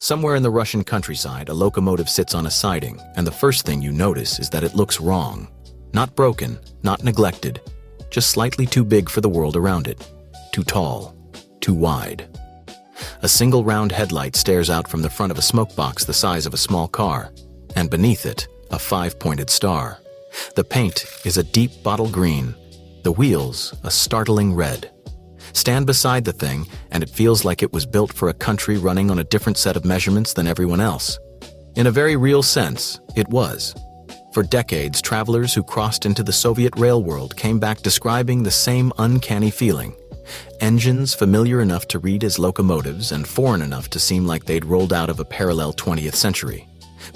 Somewhere in the Russian countryside, a locomotive sits on a siding, and the first thing you notice is that it looks wrong. Not broken, not neglected, just slightly too big for the world around it. Too tall, too wide. A single round headlight stares out from the front of a smoke box the size of a small car, and beneath it, a five-pointed star. The paint is a deep bottle green, the wheels a startling red. Stand beside the thing, and it feels like it was built for a country running on a different set of measurements than everyone else. In a very real sense, it was. For decades, travelers who crossed into the Soviet rail world came back describing the same uncanny feeling. Engines familiar enough to read as locomotives and foreign enough to seem like they'd rolled out of a parallel 20th century.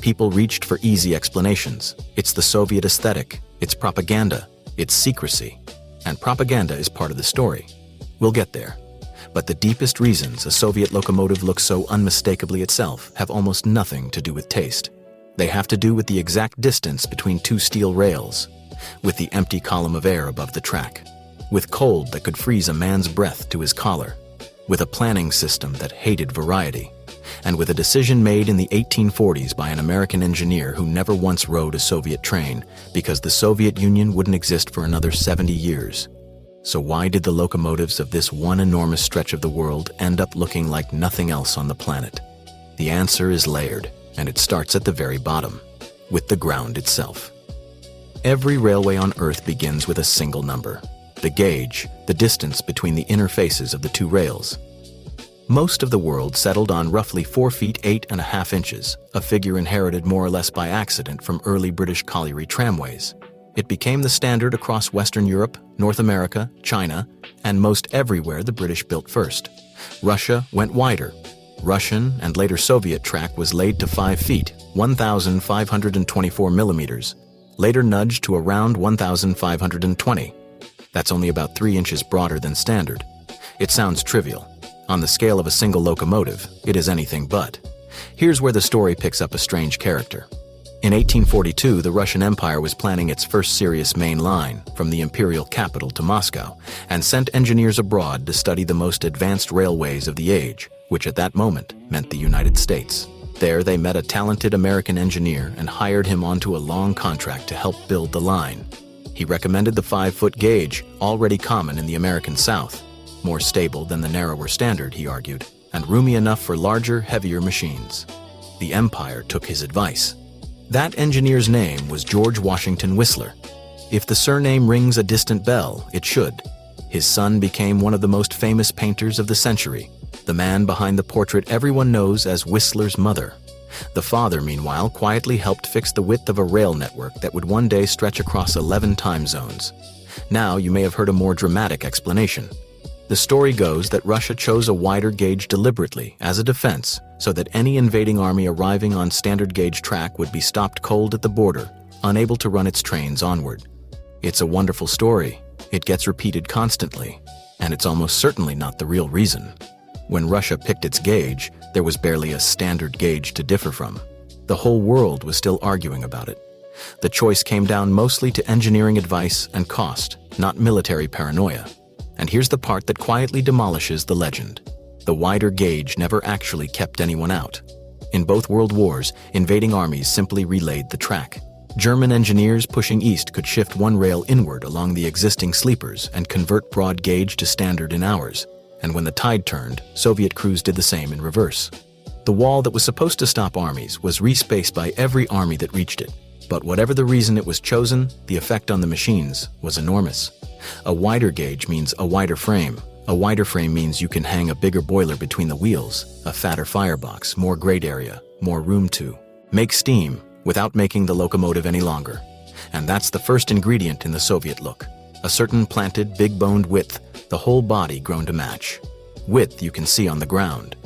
People reached for easy explanations. It's the Soviet aesthetic, it's propaganda, it's secrecy. And propaganda is part of the story. We'll get there. But the deepest reasons a Soviet locomotive looks so unmistakably itself have almost nothing to do with taste. They have to do with the exact distance between two steel rails, with the empty column of air above the track, with cold that could freeze a man's breath to his collar, with a planning system that hated variety, and with a decision made in the 1840s by an American engineer who never once rode a Soviet train because the Soviet Union wouldn't exist for another 70 years. So why did the locomotives of this one enormous stretch of the world end up looking like nothing else on the planet? The answer is layered, and it starts at the very bottom, with the ground itself. Every railway on Earth begins with a single number, the gauge, the distance between the inner faces of the two rails. Most of the world settled on roughly 4 feet 8.5 inches, a figure inherited more or less by accident from early British colliery tramways. It became the standard across Western Europe, North America, China, and most everywhere the British built first. Russia went wider. Russian and later Soviet track was laid to 5 feet, 1,524 millimeters, later nudged to around 1,520. That's only about 3 inches broader than standard. It sounds trivial. On the scale of a single locomotive, it is anything but. Here's where the story picks up a strange character. In 1842, the Russian Empire was planning its first serious main line from the imperial capital to Moscow and sent engineers abroad to study the most advanced railways of the age, which at that moment meant the United States. There they met a talented American engineer and hired him onto a long contract to help build the line. He recommended the 5-foot gauge, already common in the American South. More stable than the narrower standard, he argued, and roomy enough for larger, heavier machines. The Empire took his advice. That engineer's name was George Washington Whistler. If the surname rings a distant bell, it should. His son became one of the most famous painters of the century, the man behind the portrait everyone knows as Whistler's mother. The father, meanwhile, quietly helped fix the width of a rail network that would one day stretch across 11 time zones. Now you may have heard a more dramatic explanation. The story goes that Russia chose a wider gauge deliberately as a defense so that any invading army arriving on standard gauge track would be stopped cold at the border, unable to run its trains onward. It's a wonderful story. It gets repeated constantly, and it's almost certainly not the real reason. When Russia picked its gauge, there was barely a standard gauge to differ from. The whole world was still arguing about it. The choice came down mostly to engineering advice and cost, not military paranoia. And here's the part that quietly demolishes the legend. The wider gauge never actually kept anyone out. In both world wars, invading armies simply relayed the track. German engineers pushing east could shift one rail inward along the existing sleepers and convert broad gauge to standard in hours. And when the tide turned, Soviet crews did the same in reverse. The wall that was supposed to stop armies was respaced by every army that reached it. But whatever the reason it was chosen, the effect on the machines was enormous. A wider gauge means a wider frame. A wider frame means you can hang a bigger boiler between the wheels, a fatter firebox, more grate area, more room to make steam without making the locomotive any longer. And that's the first ingredient in the Soviet look. A certain planted, big-boned width, the whole body grown to match. Width you can see on the ground.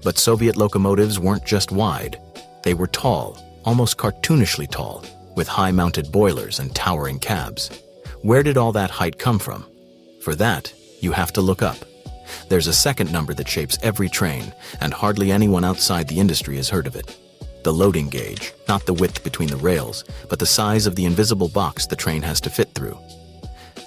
But Soviet locomotives weren't just wide. They were tall, almost cartoonishly tall, with high-mounted boilers and towering cabs. Where did all that height come from? For that, you have to look up. There's a second number that shapes every train, and hardly anyone outside the industry has heard of it. The loading gauge, not the width between the rails, but the size of the invisible box the train has to fit through.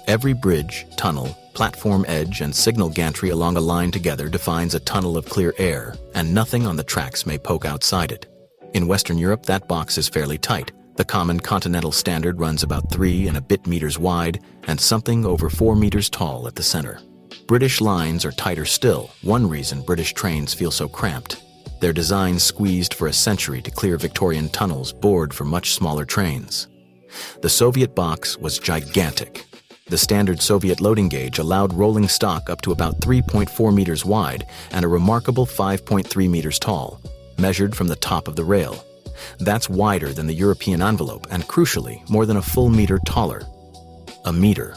Every bridge, tunnel, platform edge, and signal gantry along a line together defines a tunnel of clear air, and nothing on the tracks may poke outside it. In Western Europe, that box is fairly tight. The common continental standard runs about 3 and a bit meters wide and something over 4 meters tall at the center. British lines are tighter still, one reason British trains feel so cramped. Their design squeezed for a century to clear Victorian tunnels bored for much smaller trains. The Soviet box was gigantic. The standard Soviet loading gauge allowed rolling stock up to about 3.4 meters wide and a remarkable 5.3 meters tall, measured from the top of the rail. That's wider than the European envelope and, crucially, more than a full meter taller. A meter.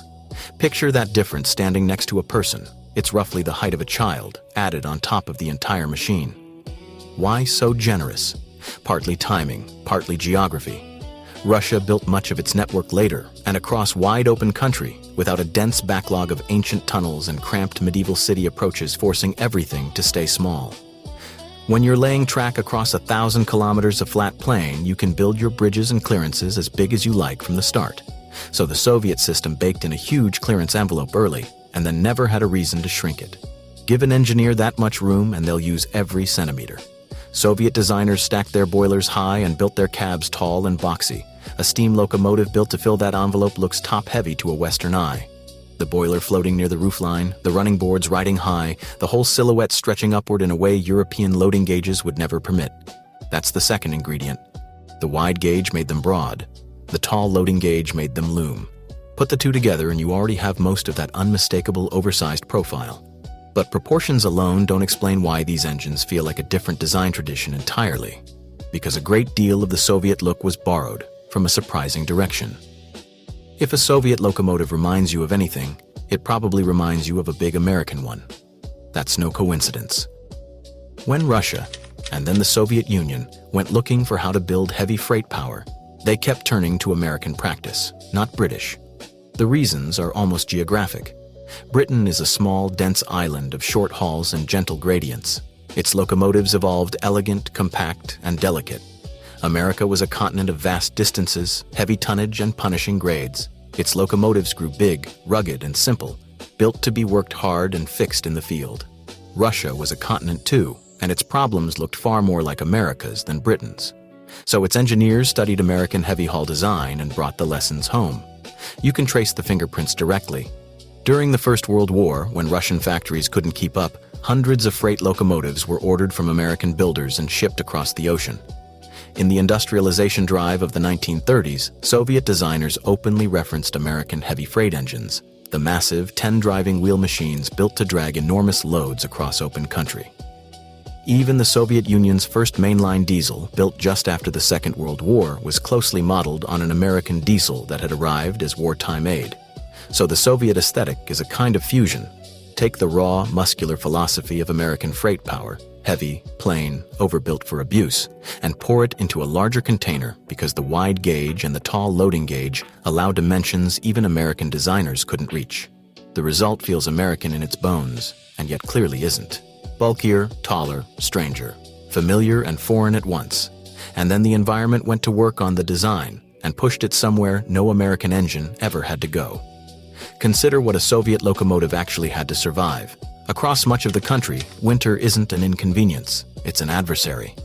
Picture that difference standing next to a person. It's roughly the height of a child, added on top of the entire machine. Why so generous? Partly timing, partly geography. Russia built much of its network later and across wide-open country without a dense backlog of ancient tunnels and cramped medieval city approaches forcing everything to stay small. When you're laying track across 1,000 kilometers of flat plain, you can build your bridges and clearances as big as you like from the start. So the Soviet system baked in a huge clearance envelope early and then never had a reason to shrink it. Give an engineer that much room and they'll use every centimeter. Soviet designers stacked their boilers high and built their cabs tall and boxy. A steam locomotive built to fill that envelope looks top-heavy to a Western eye. The boiler floating near the roofline, the running boards riding high, the whole silhouette stretching upward in a way European loading gauges would never permit. That's the second ingredient. The wide gauge made them broad. The tall loading gauge made them loom. Put the two together and you already have most of that unmistakable oversized profile. But proportions alone don't explain why these engines feel like a different design tradition entirely. Because a great deal of the Soviet look was borrowed from a surprising direction. If a Soviet locomotive reminds you of anything, it probably reminds you of a big American one. That's no coincidence. When Russia, and then the Soviet Union, went looking for how to build heavy freight power, they kept turning to American practice, not British. The reasons are almost geographic. Britain is a small, dense island of short hauls and gentle gradients. Its locomotives evolved elegant, compact, and delicate. America was a continent of vast distances, heavy tonnage, and punishing grades. Its locomotives grew big, rugged, and simple, built to be worked hard and fixed in the field. Russia was a continent too, and its problems looked far more like America's than Britain's. So its engineers studied American heavy-haul design and brought the lessons home. You can trace the fingerprints directly. During the First World War, when Russian factories couldn't keep up, hundreds of freight locomotives were ordered from American builders and shipped across the ocean. In the industrialization drive of the 1930s, Soviet designers openly referenced American heavy freight engines, the massive 10-driving wheel machines built to drag enormous loads across open country. Even the Soviet Union's first mainline diesel, built just after the Second World War, was closely modeled on an American diesel that had arrived as wartime aid. So the Soviet aesthetic is a kind of fusion. Take the raw, muscular philosophy of American freight power, heavy, plain, overbuilt for abuse, and pour it into a larger container because the wide gauge and the tall loading gauge allow dimensions even American designers couldn't reach. The result feels American in its bones, and yet clearly isn't. Bulkier, taller, stranger, familiar and foreign at once. And then the environment went to work on the design and pushed it somewhere no American engine ever had to go. Consider what a Soviet locomotive actually had to survive. Across much of the country, winter isn't an inconvenience, it's an adversary.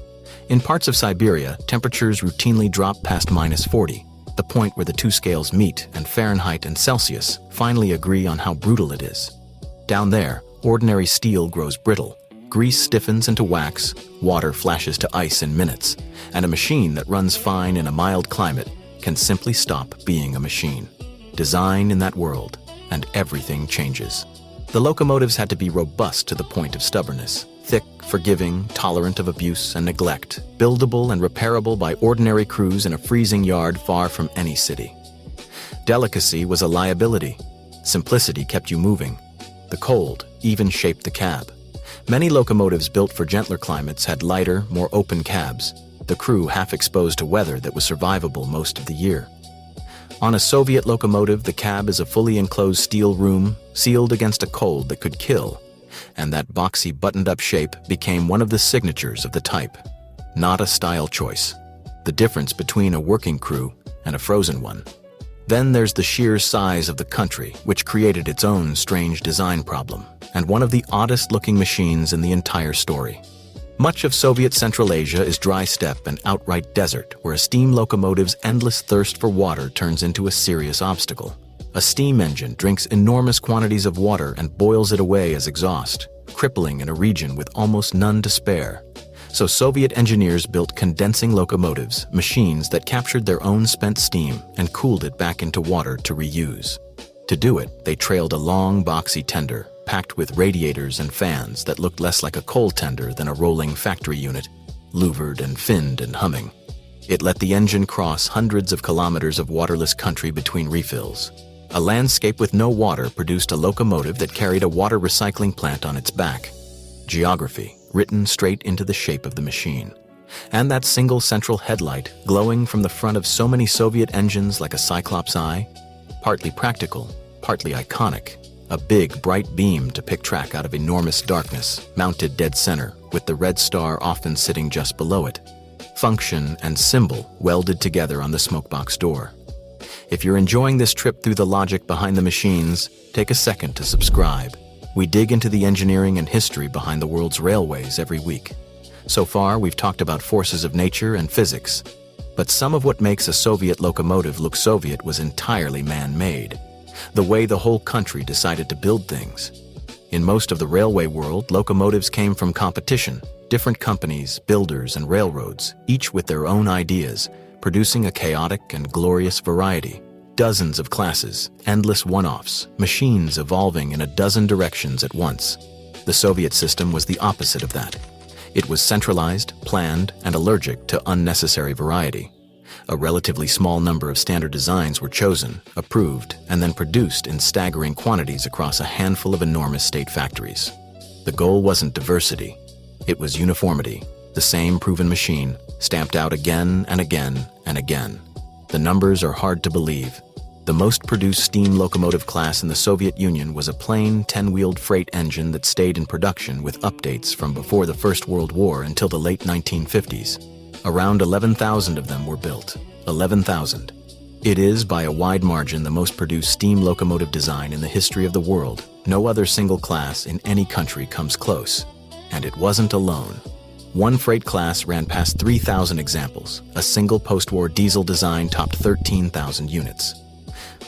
In parts of Siberia, temperatures routinely drop past -40, the point where the two scales meet and Fahrenheit and Celsius finally agree on how brutal it is. Down there, ordinary steel grows brittle, grease stiffens into wax, water flashes to ice in minutes, and a machine that runs fine in a mild climate can simply stop being a machine. Design in that world, and everything changes. The locomotives had to be robust to the point of stubbornness, thick, forgiving, tolerant of abuse and neglect, buildable and repairable by ordinary crews in a freezing yard far from any city. Delicacy was a liability. Simplicity kept you moving. The cold even shaped the cab. Many locomotives built for gentler climates had lighter, more open cabs, the crew half exposed to weather that was survivable most of the year. On a Soviet locomotive, the cab is a fully enclosed steel room, sealed against a cold that could kill, and that boxy buttoned-up shape became one of the signatures of the type. Not a style choice. The difference between a working crew and a frozen one. Then there's the sheer size of the country, which created its own strange design problem, and one of the oddest-looking machines in the entire story. Much of Soviet Central Asia is dry steppe and outright desert, where a steam locomotive's endless thirst for water turns into a serious obstacle. A steam engine drinks enormous quantities of water and boils it away as exhaust, crippling in a region with almost none to spare. So Soviet engineers built condensing locomotives, machines that captured their own spent steam and cooled it back into water to reuse. To do it, they trailed a long, boxy tender, packed with radiators and fans that looked less like a coal tender than a rolling factory unit, louvered and finned and humming. It let the engine cross hundreds of kilometers of waterless country between refills. A landscape with no water produced a locomotive that carried a water recycling plant on its back. Geography, written straight into the shape of the machine. And that single central headlight, glowing from the front of so many Soviet engines like a cyclops eye, partly practical, partly iconic. A big, bright beam to pick track out of enormous darkness, mounted dead center, with the red star often sitting just below it. Function and symbol welded together on the smokebox door. If you're enjoying this trip through the logic behind the machines, take a second to subscribe. We dig into the engineering and history behind the world's railways every week. So far, we've talked about forces of nature and physics. But some of what makes a Soviet locomotive look Soviet was entirely man-made. The way the whole country decided to build things. In most of the railway world, locomotives came from competition, different companies, builders, and railroads, each with their own ideas, producing a chaotic and glorious variety. Dozens of classes, endless one-offs, machines evolving in a dozen directions at once. The Soviet system was the opposite of that. It was centralized, planned, and allergic to unnecessary variety. A relatively small number of standard designs were chosen, approved, and then produced in staggering quantities across a handful of enormous state factories. The goal wasn't diversity. It was uniformity, the same proven machine, stamped out again and again and again. The numbers are hard to believe. The most produced steam locomotive class in the Soviet Union was a plain 10-wheeled freight engine that stayed in production with updates from before the First World War until the late 1950s. Around 11,000 of them were built. 11,000. It is, by a wide margin, the most produced steam locomotive design in the history of the world. No other single class in any country comes close. And it wasn't alone. One freight class ran past 3,000 examples. A single post-war diesel design topped 13,000 units.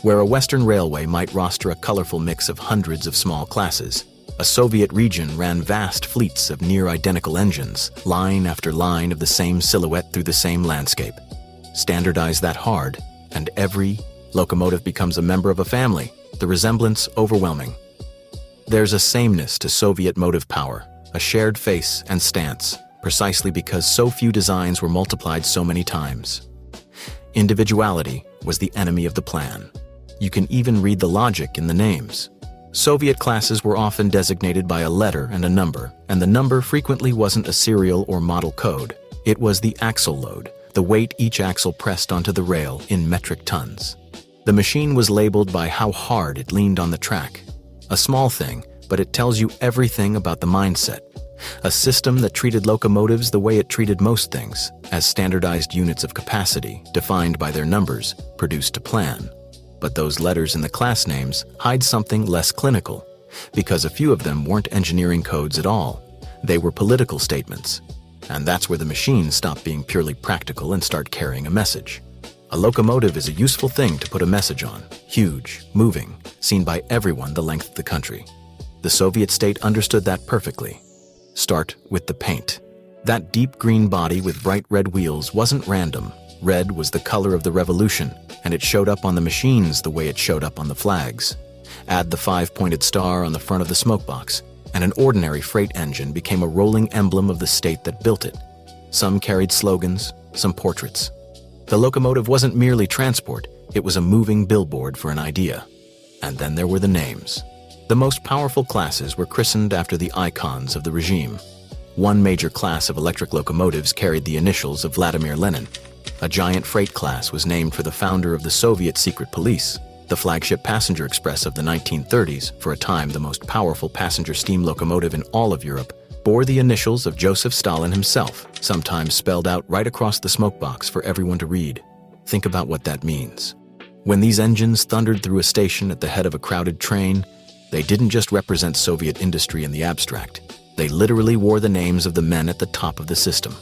Where a Western railway might roster a colorful mix of hundreds of small classes, a Soviet region ran vast fleets of near-identical engines, line after line of the same silhouette through the same landscape. Standardize that hard, and every locomotive becomes a member of a family, the resemblance overwhelming. There's a sameness to Soviet motive power, a shared face and stance, precisely because so few designs were multiplied so many times. Individuality was the enemy of the plan. You can even read the logic in the names. Soviet classes were often designated by a letter and a number, and the number frequently wasn't a serial or model code. It was the axle load, the weight each axle pressed onto the rail in metric tons. The machine was labeled by how hard it leaned on the track. A small thing, but it tells you everything about the mindset. A system that treated locomotives the way it treated most things, as standardized units of capacity, defined by their numbers, produced to plan. But those letters in the class names hide something less clinical, because a few of them weren't engineering codes at all. They were political statements. And that's where the machines stop being purely practical and start carrying a message. A locomotive is a useful thing to put a message on, huge, moving, seen by everyone the length of the country. The Soviet state understood that perfectly. Start with the paint. That deep green body with bright red wheels wasn't random. Red was the color of the revolution, and it showed up on the machines the way it showed up on the flags. Add the 5-pointed star on the front of the smokebox, and an ordinary freight engine became a rolling emblem of the state that built it. Some carried slogans, some portraits. The locomotive wasn't merely transport, it was a moving billboard for an idea. And then there were the names. The most powerful classes were christened after the icons of the regime. One major class of electric locomotives carried the initials of Vladimir Lenin. A giant freight class was named for the founder of the Soviet secret police. The flagship passenger express of the 1930s, for a time the most powerful passenger steam locomotive in all of Europe, bore the initials of Joseph Stalin himself, sometimes spelled out right across the smokebox for everyone to read. Think about what that means. When these engines thundered through a station at the head of a crowded train, they didn't just represent Soviet industry in the abstract. They literally wore the names of the men at the top of the system.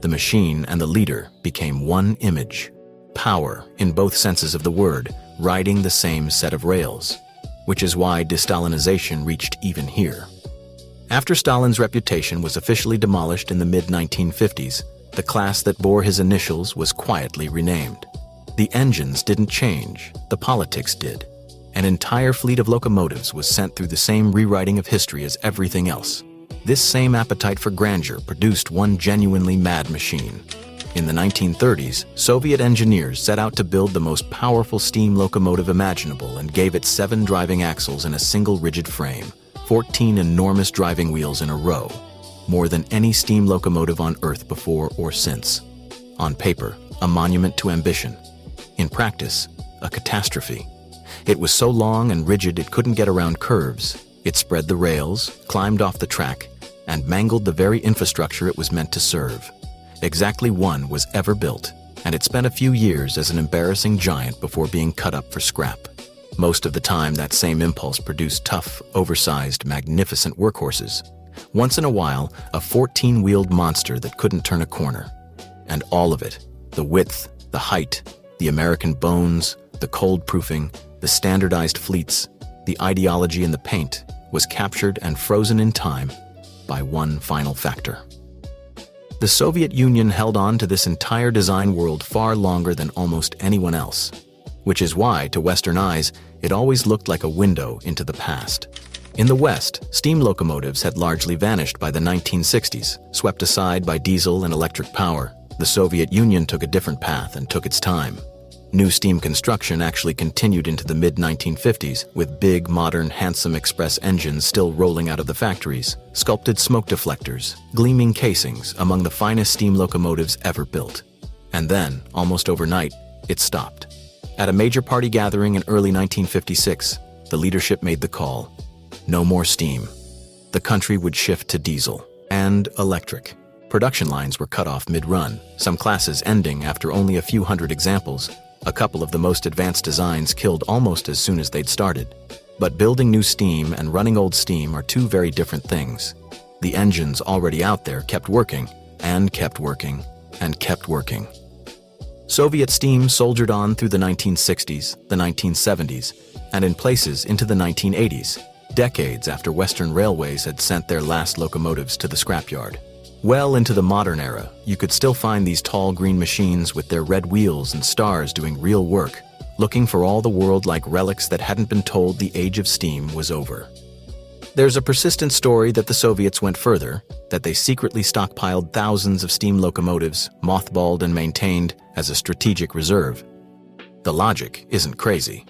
The machine and the leader became one image. Power, in both senses of the word, riding the same set of rails. Which is why de-Stalinization reached even here. After Stalin's reputation was officially demolished in the mid-1950s, the class that bore his initials was quietly renamed. The engines didn't change, the politics did. An entire fleet of locomotives was sent through the same rewriting of history as everything else. This same appetite for grandeur produced one genuinely mad machine. In the 1930s, Soviet engineers set out to build the most powerful steam locomotive imaginable and gave it 7 driving axles in a single rigid frame, 14 enormous driving wheels in a row, more than any steam locomotive on Earth before or since. On paper, a monument to ambition. In practice, a catastrophe. It was so long and rigid it couldn't get around curves. It spread the rails, climbed off the track, and mangled the very infrastructure it was meant to serve. Exactly one was ever built, and it spent a few years as an embarrassing giant before being cut up for scrap. Most of the time, that same impulse produced tough, oversized, magnificent workhorses. Once in a while, a 14-wheeled monster that couldn't turn a corner. And all of it, the width, the height, the American bones, the cold proofing, the standardized fleets, the ideology in the paint, was captured and frozen in time by one final factor. The Soviet Union held on to this entire design world far longer than almost anyone else, which is why, to Western eyes, it always looked like a window into the past. In the West, steam locomotives had largely vanished by the 1960s, swept aside by diesel and electric power. The Soviet Union took a different path and took its time. New steam construction actually continued into the mid-1950s, with big, modern, handsome express engines still rolling out of the factories, sculpted smoke deflectors, gleaming casings, among the finest steam locomotives ever built. And then, almost overnight, it stopped. At a major party gathering in early 1956, the leadership made the call. No more steam. The country would shift to diesel and electric. Production lines were cut off mid-run, some classes ending after only a few hundred examples. A couple of the most advanced designs killed almost as soon as they'd started. But building new steam and running old steam are two very different things. The engines already out there kept working, and kept working, and kept working. Soviet steam soldiered on through the 1960s, the 1970s, and in places into the 1980s, decades after Western railways had sent their last locomotives to the scrapyard. Well into the modern era, you could still find these tall green machines with their red wheels and stars doing real work, looking for all the world like relics that hadn't been told the age of steam was over. There's a persistent story that the Soviets went further, that they secretly stockpiled thousands of steam locomotives, mothballed and maintained as a strategic reserve. The logic isn't crazy.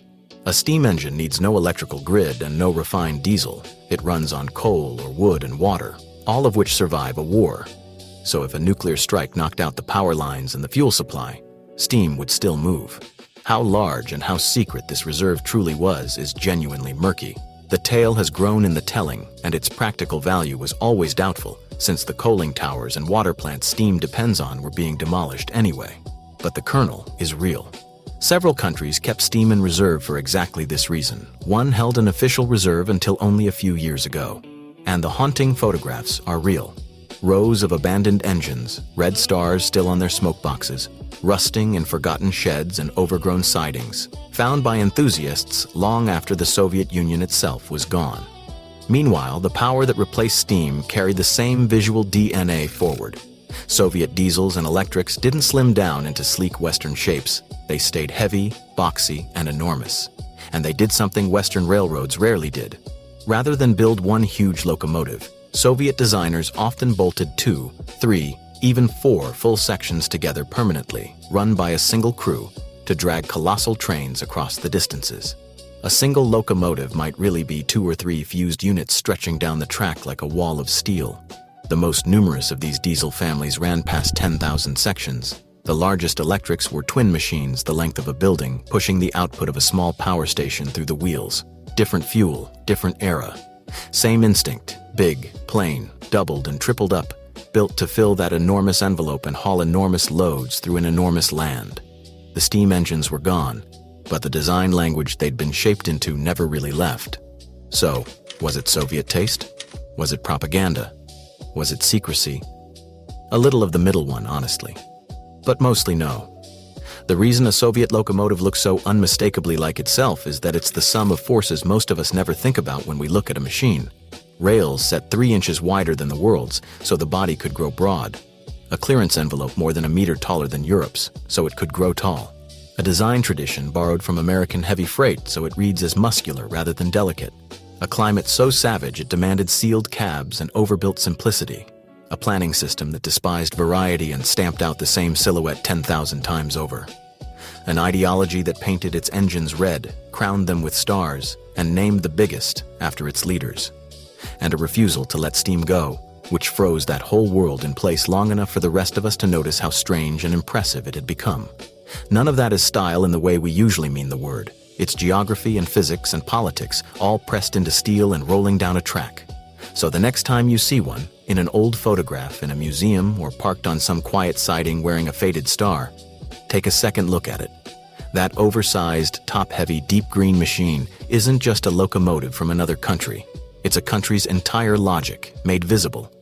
A steam engine needs no electrical grid and no refined diesel. It runs on coal or wood and water, all of which survive a war. So if a nuclear strike knocked out the power lines and the fuel supply, steam would still move. How large and how secret this reserve truly was is genuinely murky. The tale has grown in the telling, and its practical value was always doubtful, since the coaling towers and water plants steam depends on were being demolished anyway. But the kernel is real. Several countries kept steam in reserve for exactly this reason. One held an official reserve until only a few years ago. And the haunting photographs are real. Rows of abandoned engines, red stars still on their smoke boxes, rusting in forgotten sheds and overgrown sidings, found by enthusiasts long after the Soviet Union itself was gone. Meanwhile, the power that replaced steam carried the same visual DNA forward. Soviet diesels and electrics didn't slim down into sleek Western shapes. They stayed heavy, boxy, and enormous. And they did something Western railroads rarely did. Rather than build one huge locomotive, Soviet designers often bolted 2, 3, even 4 full sections together permanently, run by a single crew, to drag colossal trains across the distances. A single locomotive might really be 2 or 3 fused units stretching down the track like a wall of steel. The most numerous of these diesel families ran past 10,000 sections. The largest electrics were twin machines the length of a building, pushing the output of a small power station through the wheels. Different fuel, different era. Same instinct, big, plain, doubled and tripled up, built to fill that enormous envelope and haul enormous loads through an enormous land. The steam engines were gone, but the design language they'd been shaped into never really left. So, was it Soviet taste? Was it propaganda? Was it secrecy? A little of the middle one, honestly. But mostly no. The reason a Soviet locomotive looks so unmistakably like itself is that it's the sum of forces most of us never think about when we look at a machine. Rails set 3 inches wider than the world's, so the body could grow broad. A clearance envelope more than a meter taller than Europe's, so it could grow tall. A design tradition borrowed from American heavy freight, so it reads as muscular rather than delicate. A climate so savage it demanded sealed cabs and overbuilt simplicity. A planning system that despised variety and stamped out the same silhouette 10,000 times over. An ideology that painted its engines red, crowned them with stars, and named the biggest after its leaders. And a refusal to let steam go, which froze that whole world in place long enough for the rest of us to notice how strange and impressive it had become. None of that is style in the way we usually mean the word. It's geography and physics and politics, all pressed into steel and rolling down a track. So the next time you see one, in an old photograph in a museum or parked on some quiet siding wearing a faded star, take a second look at it. That oversized, top-heavy, deep green machine isn't just a locomotive from another country. It's a country's entire logic, made visible.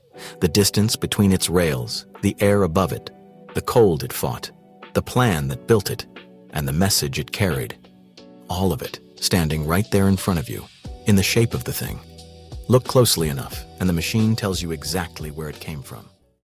The distance between its rails, the air above it, the cold it fought, the plan that built it, and the message it carried. All of it standing right there in front of you, in the shape of the thing. Look closely enough, and the machine tells you exactly where it came from.